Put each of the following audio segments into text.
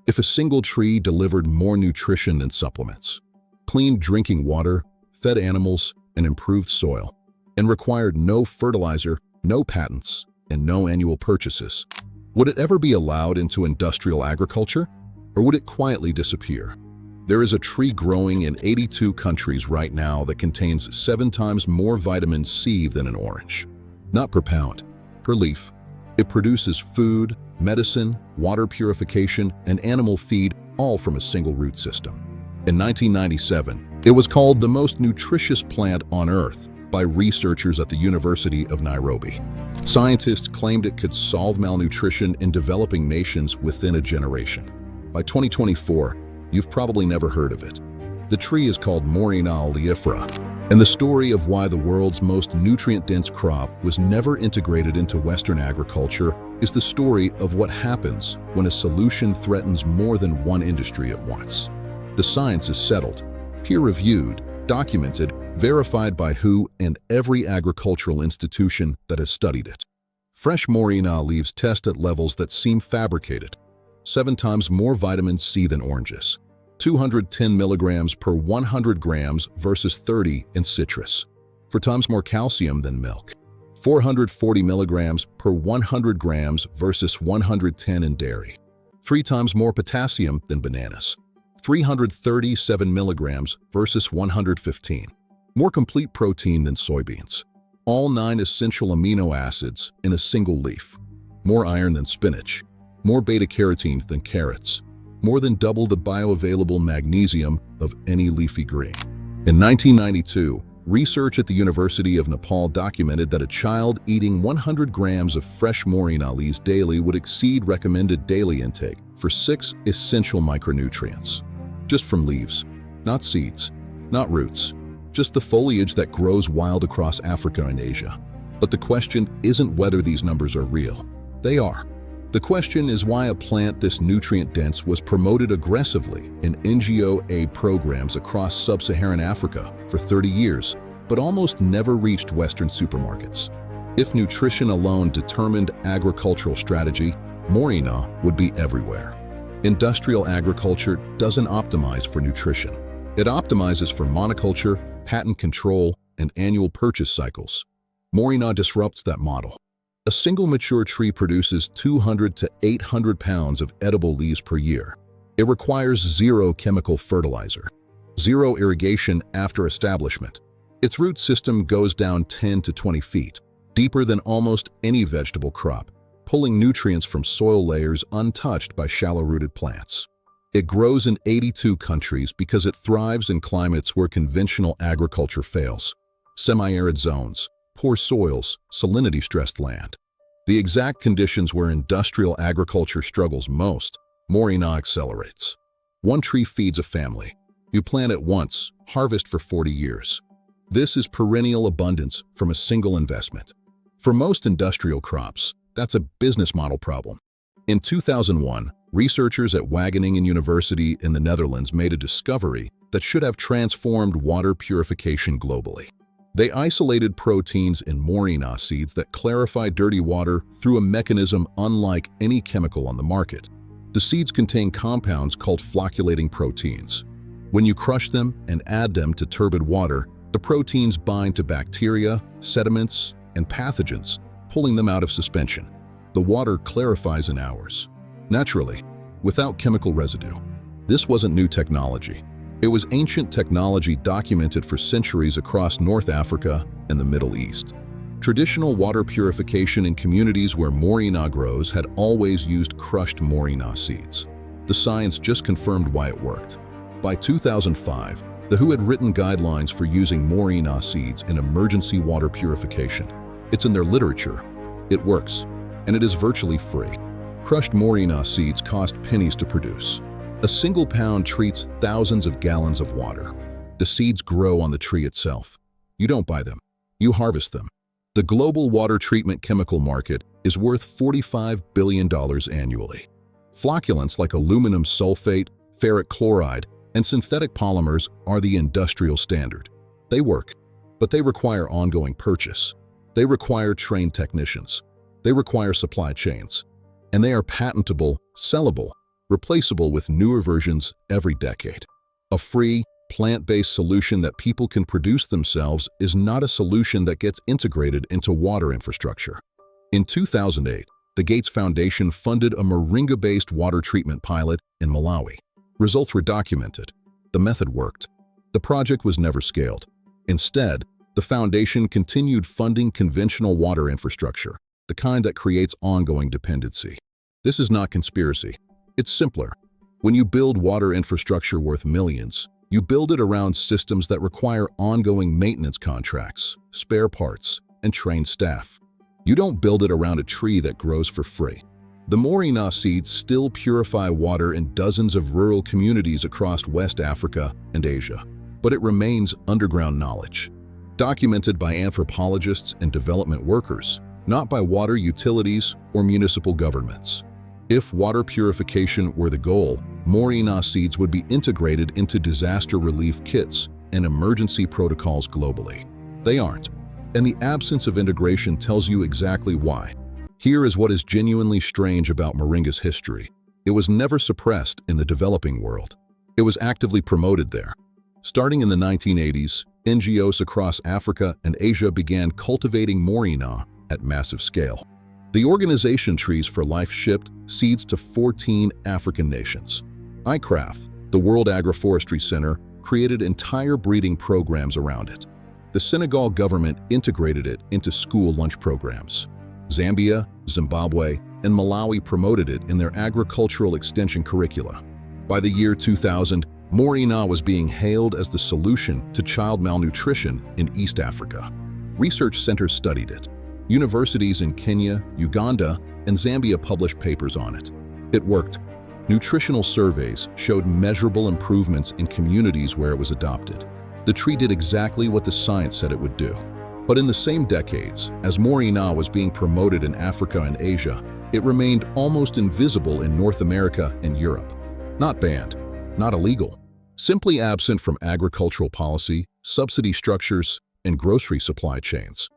If a single tree delivered more nutrition than supplements, clean drinking water, fed animals, and improved soil, and required no fertilizer, no patents, and no annual purchases, would it ever be allowed into industrial agriculture, or would it quietly disappear? There is a tree growing in 82 countries right now that contains 7 times more vitamin C than an orange. Not per pound, per leaf. It produces food, medicine, water purification, and animal feed, all from a single root system. In 1997, it was called the most nutritious plant on Earth by researchers at the University of Nairobi. Scientists claimed it could solve malnutrition in developing nations within a generation. By 2024, you've probably never heard of it. The tree is called Moringa oleifera, and the story of why the world's most nutrient-dense crop was never integrated into Western agriculture is the story of what happens when a solution threatens more than one industry at once. The science is settled, peer-reviewed, documented, verified by WHO and every agricultural institution that has studied it. Fresh Moringa leaves test at levels that seem fabricated. 7 times more vitamin C than oranges. 210 milligrams per 100 grams versus 30 in citrus. 4 times more calcium than milk. 440 milligrams per 100 grams versus 110 in dairy. 3 times more potassium than bananas. 337 milligrams versus 115. More complete protein than soybeans. All 9 essential amino acids in a single leaf. More iron than spinach. More beta-carotene than carrots. More than double the bioavailable magnesium of any leafy green. In 1992, research at the University of Nepal documented that a child eating 100 grams of fresh Moringa leaves daily would exceed recommended daily intake for 6 essential micronutrients. Just from leaves, not seeds, not roots, just the foliage that grows wild across Africa and Asia. But the question isn't whether these numbers are real. They are. The question is why a plant this nutrient-dense was promoted aggressively in NGO aid programs across sub-Saharan Africa for 30 years, but almost never reached Western supermarkets. If nutrition alone determined agricultural strategy, Moringa would be everywhere. Industrial agriculture doesn't optimize for nutrition. It optimizes for monoculture, patent control, and annual purchase cycles. Moringa disrupts that model. A single mature tree produces 200 to 800 pounds of edible leaves per year. It requires 0 chemical fertilizer, 0 irrigation after establishment. Its root system goes down 10 to 20 feet, deeper than almost any vegetable crop, pulling nutrients from soil layers untouched by shallow-rooted plants. It grows in 82 countries because it thrives in climates where conventional agriculture fails. Semi-arid zones, poor soils, salinity-stressed land. The exact conditions where industrial agriculture struggles most, Moringa accelerates. 1 tree feeds a family. You plant it once, harvest for 40 years. This is perennial abundance from a single investment. For most industrial crops, that's a business model problem. In 2001, researchers at Wageningen University in the Netherlands made a discovery that should have transformed water purification globally. They isolated proteins in Moringa seeds that clarify dirty water through a mechanism unlike any chemical on the market. The seeds contain compounds called flocculating proteins. When you crush them and add them to turbid water, the proteins bind to bacteria, sediments, and pathogens, pulling them out of suspension. The water clarifies in hours, naturally, without chemical residue. This wasn't new technology. It was ancient technology documented for centuries across North Africa and the Middle East. Traditional water purification in communities where Moringa grows had always used crushed Moringa seeds. The science just confirmed why it worked. By 2005, the WHO had written guidelines for using Moringa seeds in emergency water purification. It's in their literature. It works, and it is virtually free. Crushed Moringa seeds cost pennies to produce. A single pound treats thousands of gallons of water. The seeds grow on the tree itself. You don't buy them. You harvest them. The global water treatment chemical market is worth $45 billion annually. Flocculants like aluminum sulfate, ferric chloride, and synthetic polymers are the industrial standard. They work, but they require ongoing purchase. They require trained technicians. They require supply chains. And they are patentable, sellable, replaceable with newer versions every decade. A free, plant-based solution that people can produce themselves is not a solution that gets integrated into water infrastructure. In 2008, the Gates Foundation funded a Moringa-based water treatment pilot in Malawi. Results were documented. The method worked. The project was never scaled. Instead, the foundation continued funding conventional water infrastructure, the kind that creates ongoing dependency. This is not conspiracy. It's simpler. When you build water infrastructure worth millions, you build it around systems that require ongoing maintenance contracts, spare parts, and trained staff. You don't build it around a tree that grows for free. The Moringa seeds still purify water in dozens of rural communities across West Africa and Asia, but it remains underground knowledge, documented by anthropologists and development workers, not by water utilities or municipal governments. If water purification were the goal, Moringa seeds would be integrated into disaster relief kits and emergency protocols globally. They aren't, and the absence of integration tells you exactly why. Here is what is genuinely strange about Moringa's history. It was never suppressed in the developing world. It was actively promoted there. Starting in the 1980s, NGOs across Africa and Asia began cultivating Moringa at massive scale. The organization Trees for Life shipped seeds to 14 African nations. ICRAF, the World Agroforestry Center, created entire breeding programs around it. The Senegal government integrated it into school lunch programs. Zambia, Zimbabwe, and Malawi promoted it in their agricultural extension curricula. By the year 2000, Moringa was being hailed as the solution to child malnutrition in East Africa. Research centers studied it. Universities in Kenya, Uganda, and Zambia published papers on it. It worked. Nutritional surveys showed measurable improvements in communities where it was adopted. The tree did exactly what the science said it would do. But in the same decades, as Moringa was being promoted in Africa and Asia, it remained almost invisible in North America and Europe. Not banned, not illegal, simply absent from agricultural policy, subsidy structures, and grocery supply chains.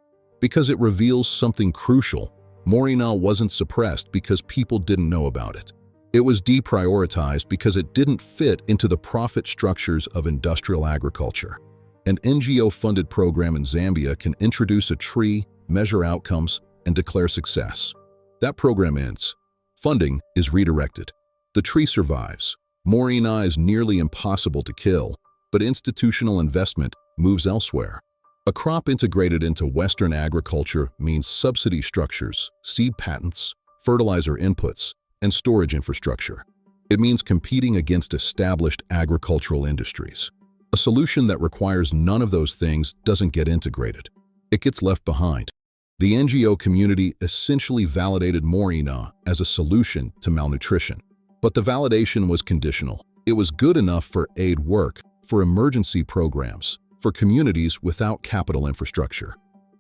Because it reveals something crucial, Moringa wasn't suppressed because people didn't know about it. It was deprioritized because it didn't fit into the profit structures of industrial agriculture. An NGO-funded program in Zambia can introduce a tree, measure outcomes, and declare success. That program ends. Funding is redirected. The tree survives. Moringa is nearly impossible to kill, but institutional investment moves elsewhere. A crop integrated into Western agriculture means subsidy structures, seed patents, fertilizer inputs, and storage infrastructure. It means competing against established agricultural industries. A solution that requires none of those things doesn't get integrated. It gets left behind. The NGO community essentially validated Moringa as a solution to malnutrition. But the validation was conditional. It was good enough for aid work, for emergency programs, for communities without capital infrastructure.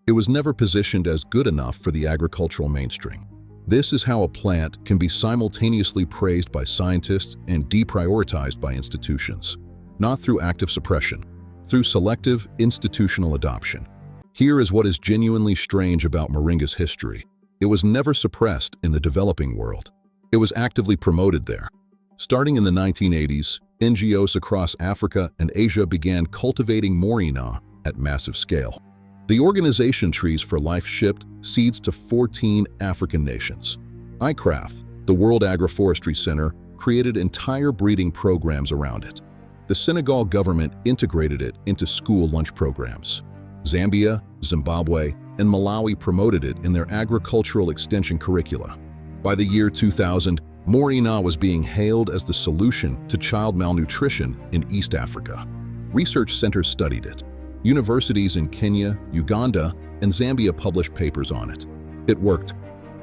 It was never positioned as good enough for the agricultural mainstream. This is how a plant can be simultaneously praised by scientists and deprioritized by institutions. Not through active suppression, through selective institutional adoption. Here is what is genuinely strange about Moringa's history. It was never suppressed in the developing world. It was actively promoted there. Starting in the 1980s, NGOs across Africa and Asia began cultivating Moringa at massive scale. The organization Trees for Life shipped seeds to 14 African nations. ICRAF, the World Agroforestry Center, created entire breeding programs around it. The Senegal government integrated it into school lunch programs. Zambia, Zimbabwe, and Malawi promoted it in their agricultural extension curricula. By the year 2000, Moringa was being hailed as the solution to child malnutrition in East Africa. Research centers studied it. Universities in Kenya, Uganda, and Zambia published papers on it. It worked.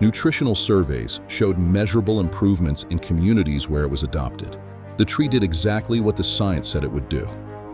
Nutritional surveys showed measurable improvements in communities where it was adopted. The tree did exactly what the science said it would do.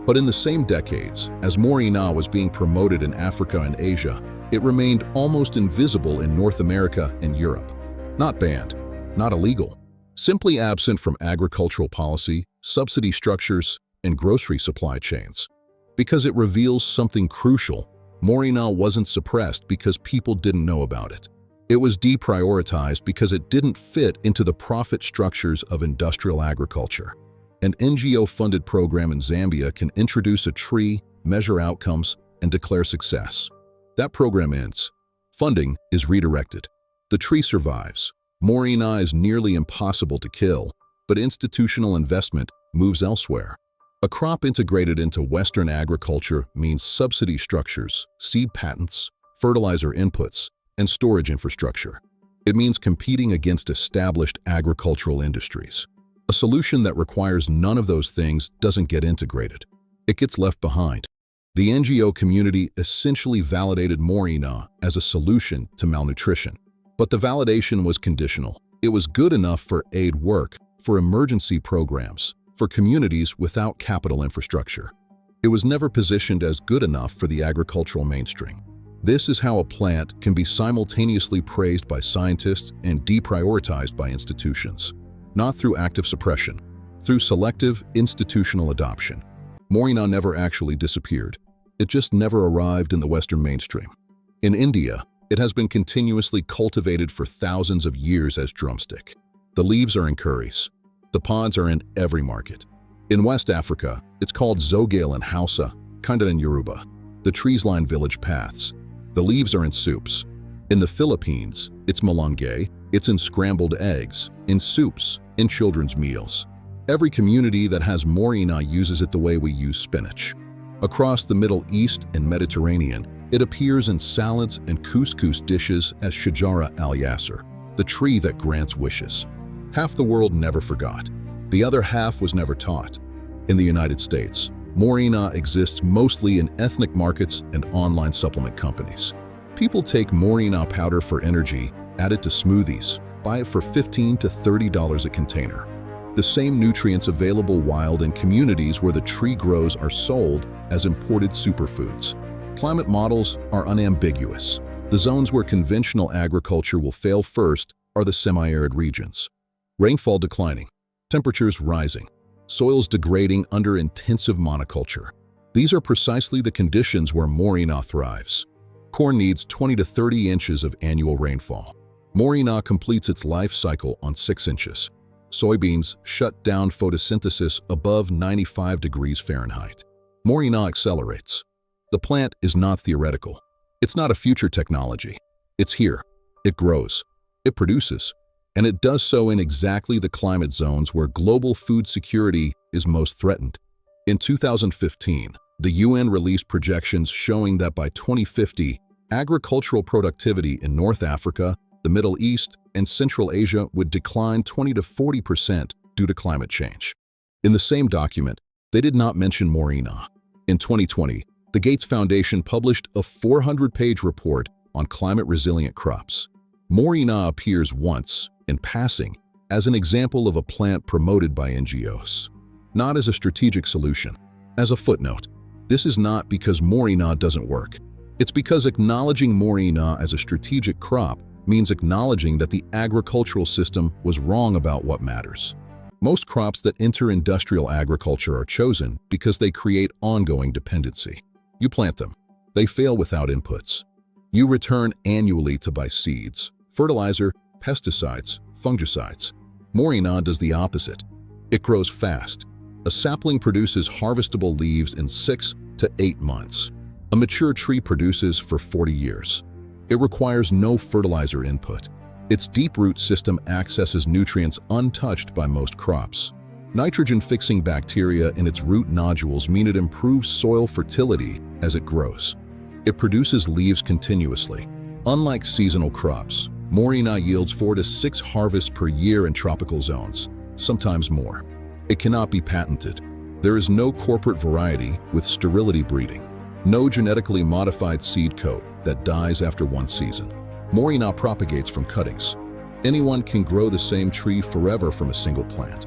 But in the same decades, as Moringa was being promoted in Africa and Asia, it remained almost invisible in North America and Europe. Not banned, not illegal, simply absent from agricultural policy, subsidy structures, and grocery supply chains. Because it reveals something crucial, Moringa wasn't suppressed because people didn't know about it. It was deprioritized because it didn't fit into the profit structures of industrial agriculture. An NGO-funded program in Zambia can introduce a tree, measure outcomes, and declare success. That program ends. Funding is redirected. The tree survives. Moringa is nearly impossible to kill, but institutional investment moves elsewhere. A crop integrated into Western agriculture means subsidy structures, seed patents, fertilizer inputs, and storage infrastructure. It means competing against established agricultural industries. A solution that requires none of those things doesn't get integrated. It gets left behind. The NGO community essentially validated Moringa as a solution to malnutrition. But the validation was conditional. It was good enough for aid work, for emergency programs, for communities without capital infrastructure. It was never positioned as good enough for the agricultural mainstream. This is how a plant can be simultaneously praised by scientists and deprioritized by institutions. Not through active suppression, through selective institutional adoption. Moringa never actually disappeared. It just never arrived in the Western mainstream. In India, it has been continuously cultivated for thousands of years as drumstick. The leaves are in curries. The pods are in every market. In West Africa, it's called zogale in Hausa, kinda in Yoruba. The trees line village paths. The leaves are in soups. In the Philippines, it's malunggay. It's in scrambled eggs, in soups, in children's meals. Every community that has Moringa uses it the way we use spinach. Across the Middle East and Mediterranean, it appears in salads and couscous dishes as shajara al-yasser, the tree that grants wishes. Half the world never forgot. The other half was never taught. In the United States, Moringa exists mostly in ethnic markets and online supplement companies. People take Moringa powder for energy, add it to smoothies, buy it for $15 to $30 a container. The same nutrients available wild in communities where the tree grows are sold as imported superfoods. Climate models are unambiguous. The zones where conventional agriculture will fail first are the semi-arid regions. Rainfall declining, temperatures rising, soils degrading under intensive monoculture. These are precisely the conditions where Moringa thrives. Corn needs 20 to 30 inches of annual rainfall. Moringa completes its life cycle on 6 inches. Soybeans shut down photosynthesis above 95 degrees Fahrenheit. Moringa accelerates. The plant is not theoretical. It's not a future technology. It's here. It grows. It produces. And it does so in exactly the climate zones where global food security is most threatened. In 2015, the UN released projections showing that by 2050, agricultural productivity in North Africa, the Middle East, and Central Asia would decline 20 to 40% due to climate change. In the same document, they did not mention Moringa. In 2020, the Gates Foundation published a 400-page report on climate-resilient crops. Moringa appears once, in passing, as an example of a plant promoted by NGOs. Not as a strategic solution, as a footnote. This is not because Moringa doesn't work. It's because acknowledging Moringa as a strategic crop means acknowledging that the agricultural system was wrong about what matters. Most crops that enter industrial agriculture are chosen because they create ongoing dependency. You plant them. They fail without inputs. You return annually to buy seeds, fertilizer, pesticides, fungicides. Moringa does the opposite. It grows fast. A sapling produces harvestable leaves in 6 to 8 months. A mature tree produces for 40 years. It requires no fertilizer input. Its deep root system accesses nutrients untouched by most crops. Nitrogen-fixing bacteria in its root nodules mean it improves soil fertility as it grows. It produces leaves continuously. Unlike seasonal crops, Moringa yields 4 to 6 harvests per year in tropical zones, sometimes more. It cannot be patented. There is no corporate variety with sterility breeding. No genetically modified seed coat that dies after one season. Moringa propagates from cuttings. Anyone can grow the same tree forever from a single plant.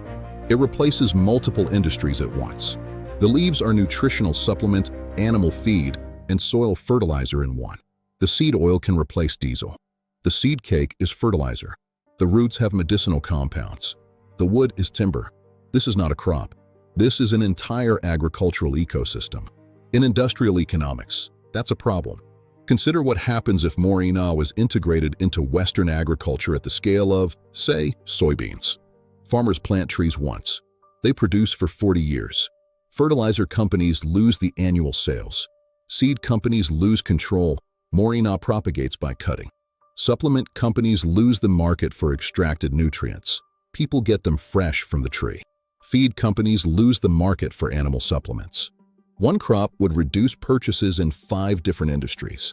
It replaces multiple industries at once. The leaves are nutritional supplement, animal feed, and soil fertilizer in one. The seed oil can replace diesel. The seed cake is fertilizer. The roots have medicinal compounds. The wood is timber. This is not a crop. This is an entire agricultural ecosystem. In industrial economics, that's a problem. Consider what happens if Moringa was integrated into Western agriculture at the scale of, say, soybeans. Farmers plant trees once. They produce for 40 years. Fertilizer companies lose the annual sales. Seed companies lose control. Moringa propagates by cutting. Supplement companies lose the market for extracted nutrients. People get them fresh from the tree. Feed companies lose the market for animal supplements. One crop would reduce purchases in 5 different industries.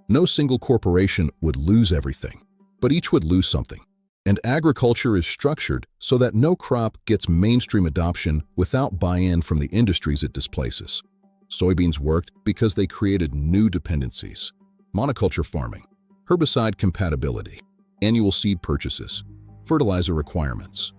No single corporation would lose everything, but each would lose something. And agriculture is structured so that no crop gets mainstream adoption without buy-in from the industries it displaces. Soybeans worked because they created new dependencies. Monoculture farming, herbicide compatibility, annual seed purchases, fertilizer requirements.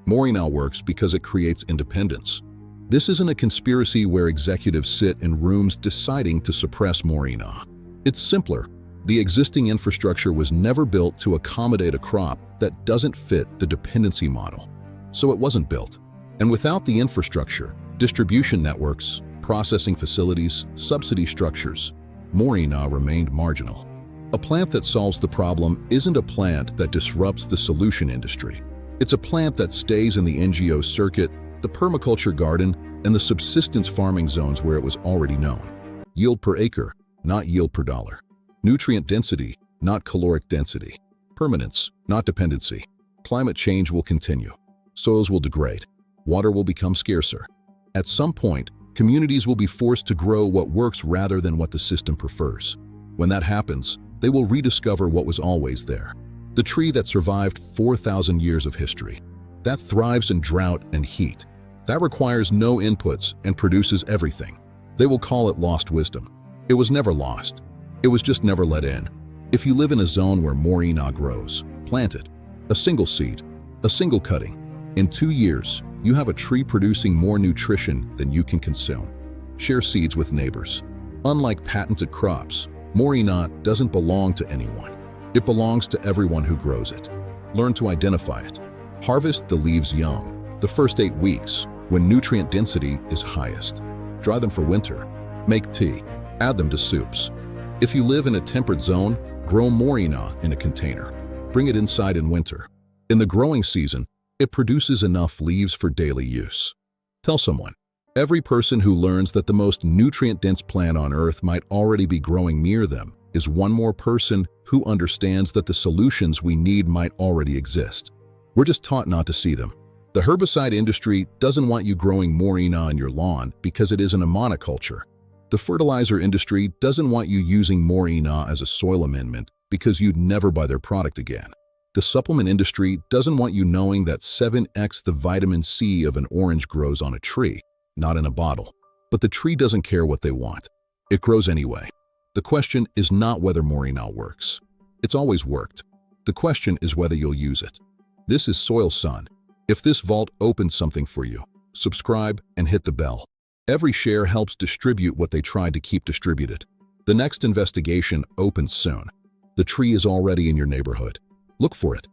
Moringa works because it creates independence. This isn't a conspiracy where executives sit in rooms deciding to suppress Moringa. It's simpler. The existing infrastructure was never built to accommodate a crop that doesn't fit the dependency model. So it wasn't built. And without the infrastructure, distribution networks, processing facilities, subsidy structures, Moringa remained marginal. A plant that solves the problem isn't a plant that disrupts the solution industry. It's a plant that stays in the NGO circuit, the permaculture garden, and the subsistence farming zones where it was already known. Yield per acre, not yield per dollar. Nutrient density, not caloric density. Permanence, not dependency. Climate change will continue. Soils will degrade. Water will become scarcer. At some point, communities will be forced to grow what works rather than what the system prefers. When that happens, they will rediscover what was always there. The tree that survived 4,000 years of history. That thrives in drought and heat. That requires no inputs and produces everything. They will call it lost wisdom. It was never lost. It was just never let in. If you live in a zone where Moringa grows, plant it. A single seed, a single cutting. In 2 years, you have a tree producing more nutrition than you can consume. Share seeds with neighbors. Unlike patented crops, Moringa doesn't belong to anyone. It belongs to everyone who grows it. Learn to identify it. Harvest the leaves young, the first 8 weeks, when nutrient density is highest. Dry them for winter. Make tea. Add them to soups. If you live in a temperate zone, grow Moringa in a container. Bring it inside in winter. In the growing season, it produces enough leaves for daily use. Tell someone. Every person who learns that the most nutrient-dense plant on Earth might already be growing near them is one more person who understands that the solutions we need might already exist. We're just taught not to see them. The herbicide industry doesn't want you growing Moringa on your lawn because it isn't a monoculture. The fertilizer industry doesn't want you using Moringa as a soil amendment because you'd never buy their product again. The supplement industry doesn't want you knowing that 7x the vitamin C of an orange grows on a tree, not in a bottle. But the tree doesn't care what they want. It grows anyway. The question is not whether Moringa works. It's always worked. The question is whether you'll use it. This is Soil Sun. If this vault opens something for you, subscribe and hit the bell. Every share helps distribute what they tried to keep distributed. The next investigation opens soon. The tree is already in your neighborhood. Look for it.